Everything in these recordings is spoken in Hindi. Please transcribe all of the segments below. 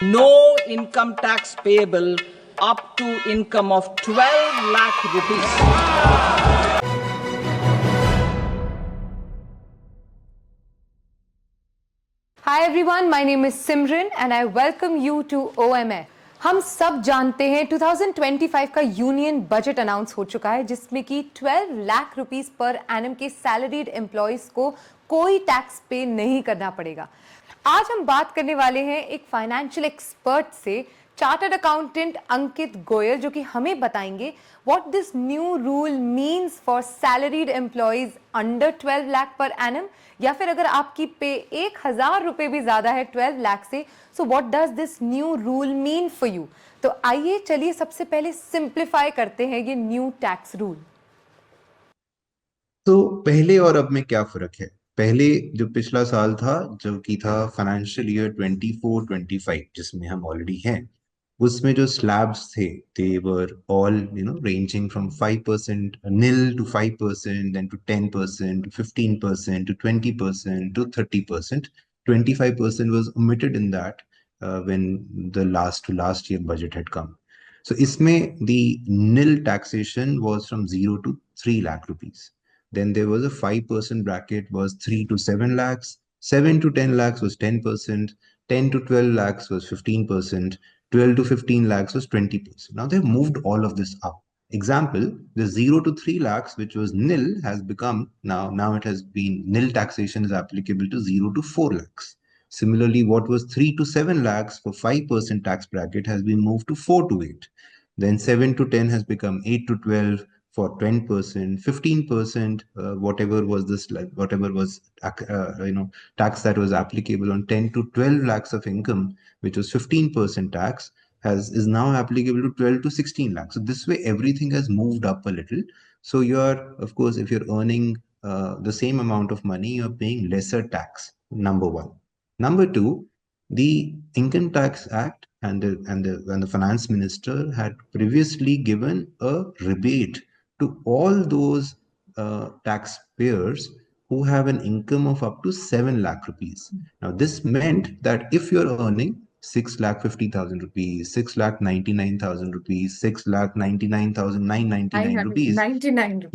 No income tax payable up to income of 12 lakh rupees. Hi everyone, my name is Simran and I welcome you to OMF. हम सब जानते हैं 2025 का यूनियन बजट अनाउंस हो चुका है जिसमें कि 12 लाख रुपीस पर एनम के सैलरीड एम्प्लॉयज को कोई टैक्स पे नहीं करना पड़ेगा। आज हम बात करने वाले हैं एक फाइनेंशियल एक्सपर्ट से, चार्टर्ड अकाउंटेंट अंकित गोयल, जो कि हमें बताएंगे what this new rule means for salaried employees under 12 lakh per annum, या फिर अगर आपकी पे 1000 रुपए भी ज्यादा है 12 लाख से, so what does this new rule mean for you. तो आइए चलिए सबसे पहले सिंप्लीफाई करते हैं ये न्यू टैक्स रूल। तो पहले और अब में क्या फर्क है? पहले जो पिछला साल था, जो कि था फाइनेंशियल ईयर 24-25, जिसमें हम ऑलरेडी हैं, उसमें जो स्लैब्स थे they were all ranging from 5% nil to 5%, then to 10% to 15% to 20% to 30%. 25% was omitted in that when the last year budget had come. So इसमें the nil taxation was from 0 to 3 lakh rupees. Then there was a 5% bracket was 3 to 7 lakhs, 7 to 10 lakhs was 10%, 10 to 12 lakhs was 15%, 12 to 15 lakhs was 20%. Now they've moved all of this up. Example, the 0 to 3 lakhs, which was nil, has become now it has been nil taxation is applicable to 0 to 4 lakhs. Similarly, what was 3 to 7 lakhs for 5% tax bracket has been moved to 4 to 8. Then 7 to 10 has become 8 to 12 for 10%, 15%, whatever was tax that was applicable on 10 to 12 lakhs of income, which was 15% tax, is now applicable to 12 to 16 lakhs. So this way, everything has moved up a little. So of course, if you're earning the same amount of money, you're paying lesser tax. Number one. Number two, the Income Tax Act and the finance minister had previously given a rebate to all those taxpayers who have an income of up to 7 lakh rupees. Now, this meant that if you're earning 6,50,000 rupees, 6,99,000 rupees, 6,99,999 rupees, 99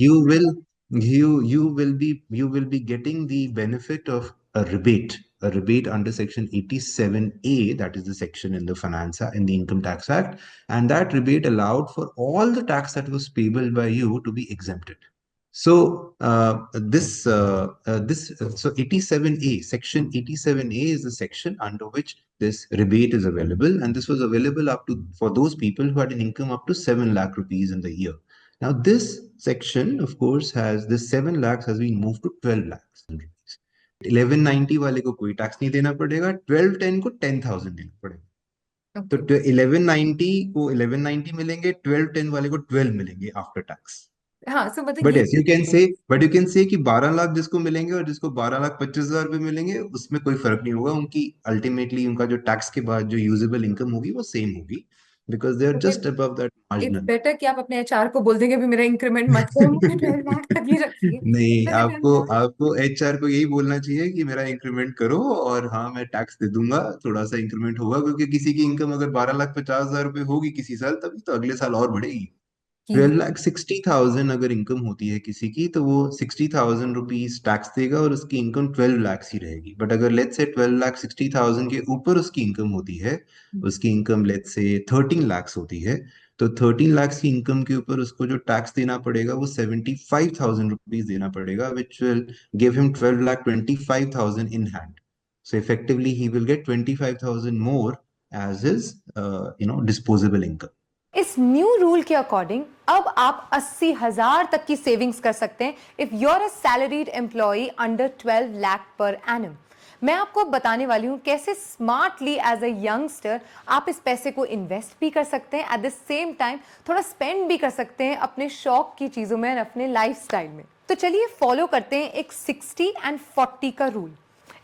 you will be getting the benefit of a rebate under section 87A, that is the section in the Income Tax Act, and that rebate allowed for all the tax that was payable by you to be exempted. So so 87A, section 87A is the section under which this rebate is available, and this was available for those people who had an income up to 7 lakh rupees in the year. Now, this section, of course, this 7 lakhs has been moved to 12 lakhs. 1190 वाले को कोई टैक्स नहीं देना पड़ेगा, 1210 को 10,000 देना पड़ेगा। तो 1190 को 1190 मिलेंगे, 1210 वाले को 12 मिलेंगे आफ्टर टैक्स। हाँ, so but you can say कि 12 लाख जिसको मिलेंगे और जिसको 12,25,000 रुपए मिलेंगे, उसमें कोई फर्क नहीं होगा। उनकी अल्टीमेटली उनका जो टैक्स के बाद जो यूजेबल इनकम होगी वो सेम होगी, because they are just above that marginal. Better कि आप अपने एचआर को बोल देंगे भी मेरा इंक्रीमेंट मत करो, मुझे 12 लाख तक ही रखिए। नहीं, आपको एचआर को यही बोलना चाहिए कि मेरा इंक्रीमेंट करो, और हाँ मैं टैक्स दे दूंगा, थोड़ा सा इंक्रीमेंट होगा, क्योंकि किसी की इनकम अगर 12,50,000 रुपए होगी किसी साल, तभी तो अगले साल और बढ़ेगी। 12,60,000 अगर इनकम होती है किसी की, तो वो 60,000 रुपीज टैक्स देगा और उसकी इनकम 12 लाख ही रहेगी। बट अगर लेट्स से 12,60,000 के ऊपर उसकी इनकम होती है, उसकी इनकम लेट्स से 13 लाख होती है, तो 13 लाख की इनकम के ऊपर उसको जो टैक्स देना पड़ेगा वो 75,000 रुपीज देना पड़ेगा, which will give him 12,25,000 in hand. So effectively he will get 25,000 more as his disposable income. इस न्यू रूल के अकॉर्डिंग अब आप 80,000 तक की सेविंग्स कर सकते हैं if you are a salaried employ under 12 lakh per annum. मैं आपको बताने वाली हूं कैसे स्मार्टली एज अ यंगस्टर आप इस पैसे को इन्वेस्ट भी कर सकते हैं, एट द सेम टाइम थोड़ा स्पेंड भी कर सकते हैं अपने शौक की चीजों में और अपने लाइफस्टाइल में। तो चलिए फॉलो करते हैं एक 60 एंड 40 का रूल।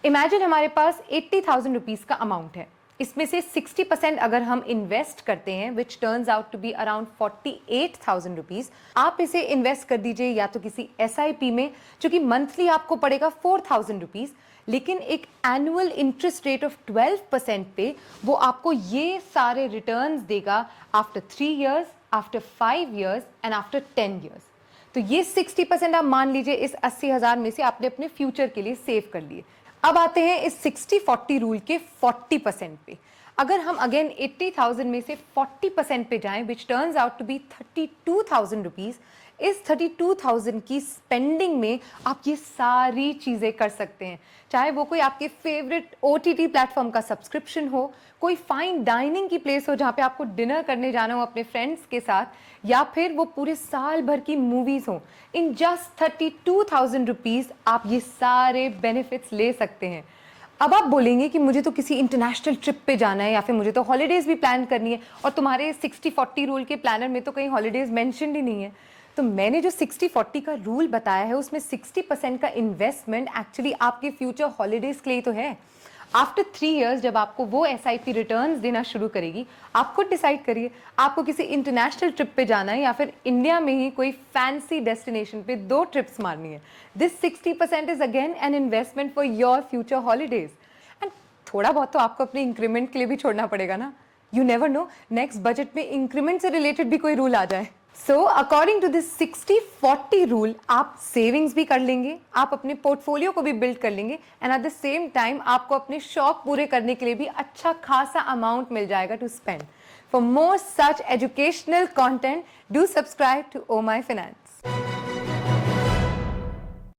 इमेजिन हमारे पास 80,000 रुपीज का अमाउंट है इसमें से 60% अगर हम इन्वेस्ट करते हैं which turns out to be around 48,000 rupees, आप इसे इन्वेस्ट कर दीजिए या तो किसी SIP में जो कि मंथली आपको पड़ेगा 4,000 रुपीज, लेकिन एक एनुअल इंटरेस्ट रेट ऑफ 12% पे वो आपको ये सारे रिटर्न्स देगा after 3 years, after 5 years and after 10 years। तो ये 60% आप मान लीजिए इस 80,000 में से आपने अपने फ्यूचर के लिए सेव कर लिए। अब आते हैं इस 60-40 रूल के 40% पे। अगर हम अगेन 80,000 में से 40% पे जाएं which turns out to be 32,000 rupees, इस 32,000 की स्पेंडिंग में आप ये सारी चीज़ें कर सकते हैं, चाहे वो कोई आपके फेवरेट OTT प्लेटफॉर्म का सब्सक्रिप्शन हो, कोई फाइन डाइनिंग की प्लेस हो जहाँ पे आपको डिनर करने जाना हो अपने फ्रेंड्स के साथ, या फिर वो पूरे साल भर की मूवीज़ हो। इन जस्ट 32,000 रुपीज़ आप ये सारे बेनिफिट्स ले सकते हैं। अब आप बोलेंगे कि मुझे तो किसी इंटरनेशनल ट्रिप पे जाना है या फिर मुझे तो हॉलीडेज़ भी प्लान करनी है और तुम्हारे 60-40 रूल के प्लानर में तो कहीं हॉलीडेज़ मेंशन्ड ही नहीं है। तो मैंने जो 60-40 का रूल बताया है उसमें 60% का इन्वेस्टमेंट एक्चुअली आपके फ्यूचर हॉलीडेज़ के लिए तो है। आफ्टर 3 years जब आपको वो SIP रिटर्न्स देना शुरू करेगी, आप खुद डिसाइड करिए आपको किसी इंटरनेशनल ट्रिप पे जाना है या फिर इंडिया में ही कोई फैंसी डेस्टिनेशन पे 2 ट्रिप्स मारनी है। This 60% is again an investment for your future holidays. And थोड़ा बहुत तो आपको अपने इंक्रीमेंट के लिए भी छोड़ना पड़ेगा ना। You never know, next budget में इंक्रीमेंट से रिलेटेड भी कोई रूल आ जाए। So according to this 60-40 rule आप सेविंग्स भी कर लेंगे, आप अपने पोर्टफोलियो को भी बिल्ड कर लेंगे and at the same time आपको अपने शौक पूरे करने के लिए भी अच्छा खासा अमाउंट मिल जाएगा to spend. For more such educational content do subscribe to oh my finance.